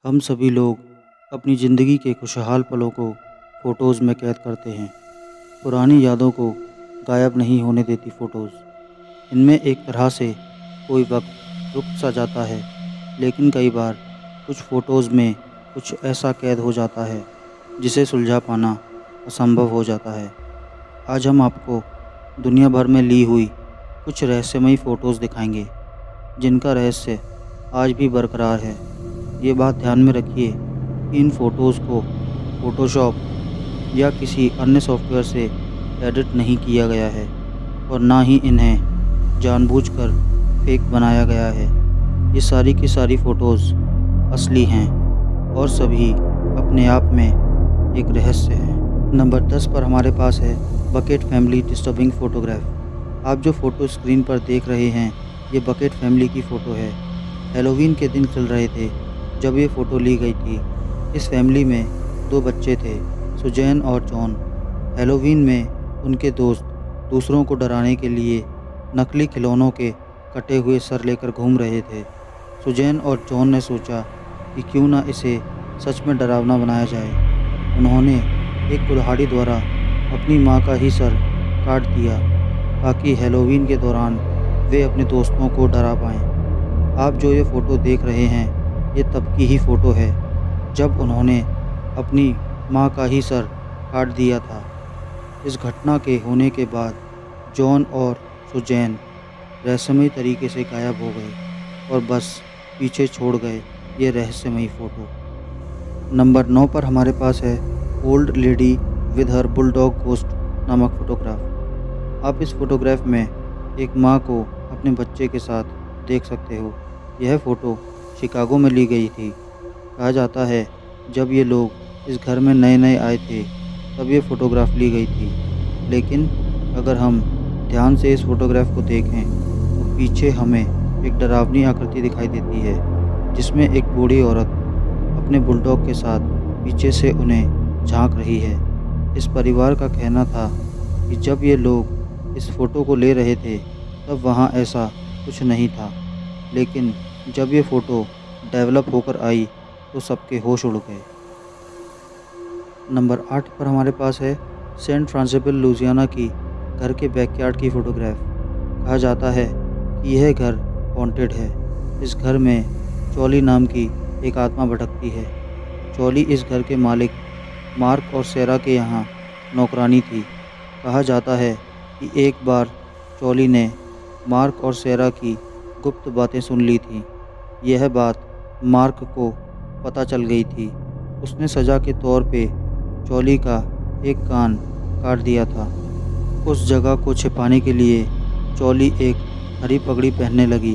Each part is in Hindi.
हम सभी लोग अपनी ज़िंदगी के खुशहाल पलों को फ़ोटोज़ में कैद करते हैं। पुरानी यादों को गायब नहीं होने देती फ़ोटोज़। इनमें एक तरह से कोई वक्त रुक सा जाता है, लेकिन कई बार कुछ फ़ोटोज़ में कुछ ऐसा कैद हो जाता है जिसे सुलझा पाना असंभव हो जाता है। आज हम आपको दुनिया भर में ली हुई कुछ रहस्यमयी फ़ोटोज़ दिखाएंगे, जिनका रहस्य आज भी बरकरार है। ये बात ध्यान में रखिए कि इन फ़ोटोज़ को फ़ोटोशॉप या किसी अन्य सॉफ्टवेयर से एडिट नहीं किया गया है और ना ही इन्हें जानबूझकर फेक बनाया गया है। ये सारी की सारी फ़ोटोज़ असली हैं और सभी अपने आप में एक रहस्य है। नंबर 10 पर हमारे पास है बकेट फैमिली डिस्टर्बिंग फ़ोटोग्राफ। आप जो फ़ोटो स्क्रीन पर देख रहे हैं, ये बकेट फैमिली की फ़ोटो है। हैलोवीन के दिन चल रहे थे जब ये फ़ोटो ली गई थी। इस फैमिली में 2 बच्चे थे, सुजैन और जॉन। हैलोवीन में उनके दोस्त दूसरों को डराने के लिए नकली खिलौनों के कटे हुए सर लेकर घूम रहे थे। सुजैन और जॉन ने सोचा कि क्यों ना इसे सच में डरावना बनाया जाए। उन्होंने एक कुल्हाड़ी द्वारा अपनी माँ का ही सर काट दिया ताकि हैलोवीन के दौरान वे अपने दोस्तों को डरा पाएँ। आप जो ये फ़ोटो देख रहे हैं, ये तब की ही फ़ोटो है जब उन्होंने अपनी माँ का ही सर काट दिया था। इस घटना के होने के बाद जॉन और सुजैन रहस्यमयी तरीके से गायब हो गए और बस पीछे छोड़ गए ये रहस्यमयी फ़ोटो। नंबर 9 पर हमारे पास है old lady with her bulldog ghost नामक फ़ोटोग्राफ। आप इस फ़ोटोग्राफ में एक माँ को अपने बच्चे के साथ देख सकते हो। यह फ़ोटो शिकागो में ली गई थी। कहा जाता है जब ये लोग इस घर में नए-नए आए थे तब ये फ़ोटोग्राफ ली गई थी। लेकिन अगर हम ध्यान से इस फ़ोटोग्राफ को देखें तो पीछे हमें एक डरावनी आकृति दिखाई देती है, जिसमें एक बूढ़ी औरत अपने बुलडॉग के साथ पीछे से उन्हें झांक रही है। इस परिवार का कहना था कि जब ये लोग इस फ़ोटो को ले रहे थे तब वहाँ ऐसा कुछ नहीं था, लेकिन जब ये फ़ोटो डेवलप होकर आई तो सबके होश उड़ गए। नंबर 8 पर हमारे पास है सेंट फ्रांसिपिल लुजियाना की घर के बैकयार्ड की फ़ोटोग्राफ। कहा जाता है कि यह घर हॉन्टेड है। इस घर में चॉली नाम की एक आत्मा भटकती है। चॉली इस घर के मालिक मार्क और सेरा के यहाँ नौकरानी थी। कहा जाता है कि एक बार चॉली ने मार्क और सेरा की गुप्त बातें सुन ली थीं। यह बात मार्क को पता चल गई थी। उसने सज़ा के तौर पे चॉली का एक कान काट दिया था। उस जगह को छिपाने के लिए चॉली एक हरी पगड़ी पहनने लगी।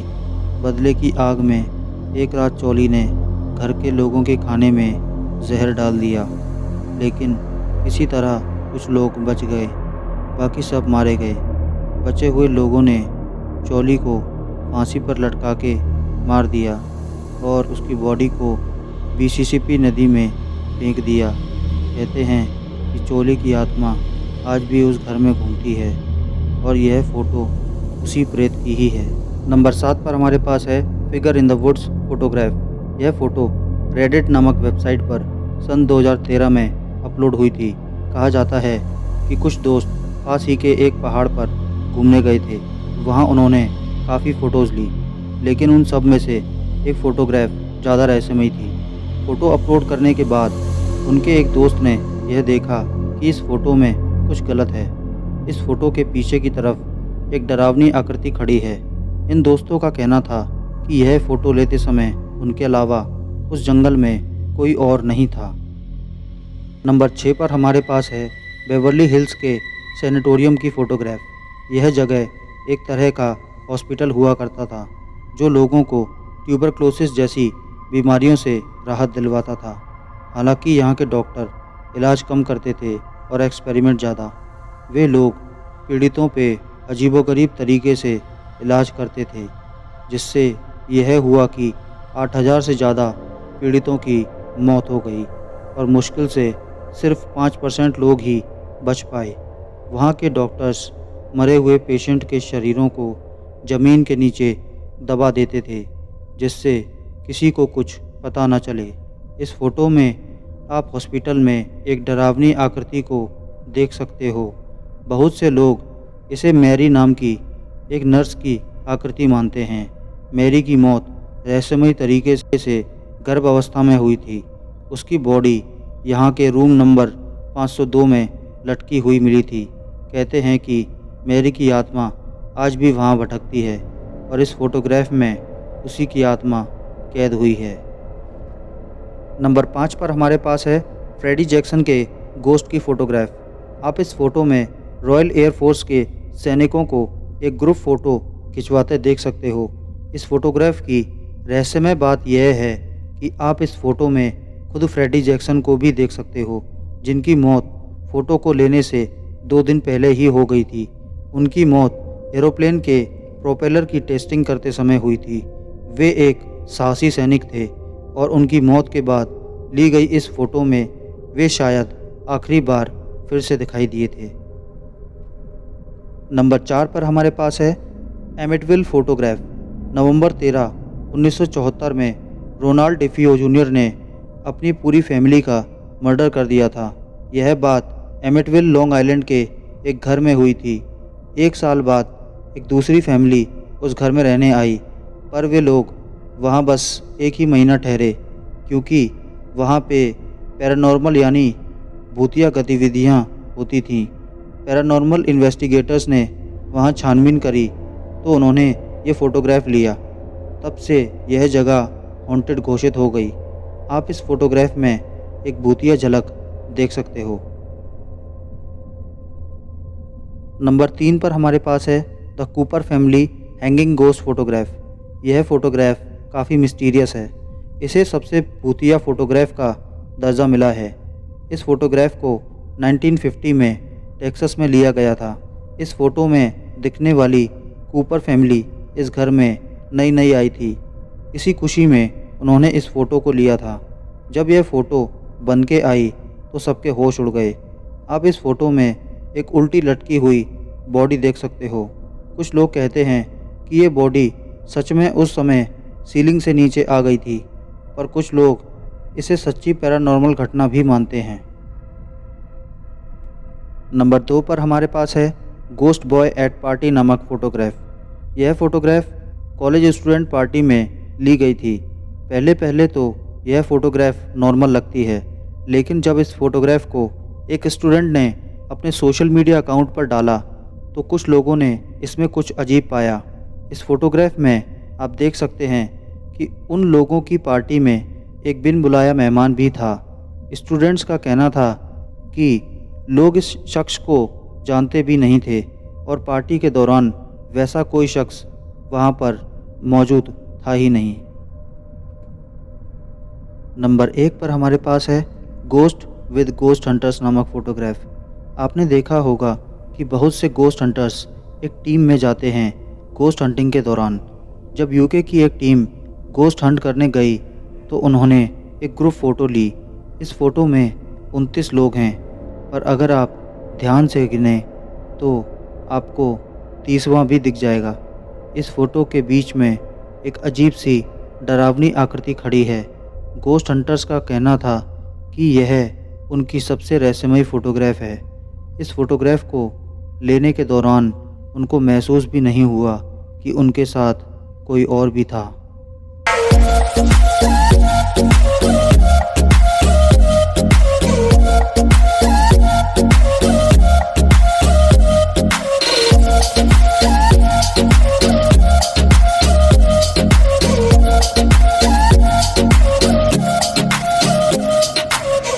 बदले की आग में एक रात चॉली ने घर के लोगों के खाने में जहर डाल दिया, लेकिन किसी तरह कुछ लोग बच गए, बाकी सब मारे गए। बचे हुए लोगों ने चॉली को फांसी पर लटका के मार दिया और उसकी बॉडी को मिसिसिपी नदी में फेंक दिया। कहते हैं कि चॉली की आत्मा आज भी उस घर में घूमती है और यह फ़ोटो उसी प्रेत की ही है। नंबर 7 पर हमारे पास है figure in the woods photograph. यह फ़ोटो रेडिट नामक वेबसाइट पर सन 2013 में अपलोड हुई थी। कहा जाता है कि कुछ दोस्त पास ही के एक पहाड़ पर घूमने गए थे। वहाँ उन्होंने काफ़ी फ़ोटोज़ ली, लेकिन उन सब में से एक फ़ोटोग्राफ ज़्यादा रहस्यमयी थी। फ़ोटो अपलोड करने के बाद उनके एक दोस्त ने यह देखा कि इस फ़ोटो में कुछ गलत है। इस फ़ोटो के पीछे की तरफ एक डरावनी आकृति खड़ी है। इन दोस्तों का कहना था कि यह फ़ोटो लेते समय उनके अलावा उस जंगल में कोई और नहीं था। नंबर 6 पर हमारे पास है बेवर्ली हिल्स के सैनिटोरियम की फ़ोटोग्राफ। यह जगह एक तरह का हॉस्पिटल हुआ करता था जो लोगों को ट्यूबरक्लोसिस जैसी बीमारियों से राहत दिलवाता था। हालांकि यहाँ के डॉक्टर इलाज कम करते थे और एक्सपेरिमेंट ज़्यादा। वे लोग पीड़ितों पे अजीबोगरीब तरीके से इलाज करते थे, जिससे यह हुआ कि 8000 से ज़्यादा पीड़ितों की मौत हो गई और मुश्किल से सिर्फ 5% लोग ही बच पाए। वहाँ के डॉक्टर्स मरे हुए पेशेंट के शरीरों को ज़मीन के नीचे दबा देते थे, जिससे किसी को कुछ पता न चले। इस फ़ोटो में आप हॉस्पिटल में एक डरावनी आकृति को देख सकते हो। बहुत से लोग इसे मैरी नाम की एक नर्स की आकृति मानते हैं। मैरी की मौत रहस्यमयी तरीके से गर्भावस्था में हुई थी। उसकी बॉडी यहाँ के रूम नंबर 502 में लटकी हुई मिली थी। कहते हैं कि मैरी की आत्मा आज भी वहाँ भटकती है और इस फोटोग्राफ में उसी की आत्मा कैद हुई है। नंबर 5 पर हमारे पास है फ्रेडी जैक्सन के गोस्ट की फ़ोटोग्राफ। आप इस फ़ोटो में रॉयल एयर फोर्स के सैनिकों को एक ग्रुप फ़ोटो खिंचवाते देख सकते हो। इस फ़ोटोग्राफ की रहस्यमय बात यह है कि आप इस फ़ोटो में खुद फ्रेडी जैक्सन को भी देख सकते हो, जिनकी मौत फ़ोटो को लेने से 2 दिन पहले ही हो गई थी। उनकी मौत एरोप्लेन के प्रोपेलर की टेस्टिंग करते समय हुई थी। वे एक साहसी सैनिक थे और उनकी मौत के बाद ली गई इस फ़ोटो में वे शायद आखिरी बार फिर से दिखाई दिए थे। नंबर 4 पर हमारे पास है एमिटविल फ़ोटोग्राफ। नवंबर 13, 1974 में रोनाल्ड डिफियो जूनियर ने अपनी पूरी फैमिली का मर्डर कर दिया था। यह बात एमिटविल लॉन्ग आइलैंड के एक घर में हुई थी। 1 साल बाद एक दूसरी फैमिली उस घर में रहने आई, पर वे लोग वहाँ बस 1 ही महीना ठहरे क्योंकि वहाँ पे पैरानॉर्मल यानी भूतिया गतिविधियाँ होती थीं। पैरानॉर्मल इन्वेस्टिगेटर्स ने वहाँ छानबीन करी तो उन्होंने ये फ़ोटोग्राफ लिया। तब से यह जगह हॉन्टेड घोषित हो गई। आप इस फ़ोटोग्राफ में एक भूतिया झलक देख सकते हो। नंबर 3 पर हमारे पास है the Cooper family hanging ghost photograph. यह फ़ोटोग्राफ काफ़ी मिस्टीरियस है। इसे सबसे भूतिया फ़ोटोग्राफ का दर्जा मिला है। इस फ़ोटोग्राफ को 1950 में टेक्सास में लिया गया था। इस फ़ोटो में दिखने वाली कूपर फैमिली इस घर में नई आई थी। इसी खुशी में उन्होंने इस फ़ोटो को लिया था। जब यह फ़ोटो बन के आई तो सबके होश उड़ गए। आप इस फ़ोटो में एक उल्टी लटकी हुई बॉडी देख सकते हो। कुछ लोग कहते हैं कि ये बॉडी सच में उस समय सीलिंग से नीचे आ गई थी, पर कुछ लोग इसे सच्ची पैरानॉर्मल घटना भी मानते हैं। नंबर 2 पर हमारे पास है गोस्ट बॉय एट पार्टी नामक फ़ोटोग्राफ। यह फ़ोटोग्राफ कॉलेज स्टूडेंट पार्टी में ली गई थी। पहले तो यह फ़ोटोग्राफ नॉर्मल लगती है, लेकिन जब इस फ़ोटोग्राफ को एक स्टूडेंट ने अपने सोशल मीडिया अकाउंट पर डाला तो कुछ लोगों ने इसमें कुछ अजीब पाया। इस फ़ोटोग्राफ में आप देख सकते हैं कि उन लोगों की पार्टी में एक बिन बुलाया मेहमान भी था। स्टूडेंट्स का कहना था कि लोग इस शख्स को जानते भी नहीं थे और पार्टी के दौरान वैसा कोई शख्स वहाँ पर मौजूद था ही नहीं। नंबर 1 पर हमारे पास है गोस्ट विद गोस्ट हंटर्स नामक फ़ोटोग्राफ। आपने देखा होगा कि बहुत से गोस्ट हंटर्स एक टीम में जाते हैं गोस्ट हंटिंग के दौरान। जब यूके की एक टीम गोस्ट हंट करने गई तो उन्होंने एक ग्रुप फ़ोटो ली। इस फ़ोटो में 29 लोग हैं, पर अगर आप ध्यान से गिने तो आपको 30वां भी दिख जाएगा। इस फ़ोटो के बीच में एक अजीब सी डरावनी आकृति खड़ी है। गोस्ट हंटर्स का कहना था कि यह उनकी सबसे रहस्यमयी फ़ोटोग्राफ है। इस फ़ोटोग्राफ को लेने के दौरान उनको महसूस भी नहीं हुआ कि उनके साथ कोई और भी था।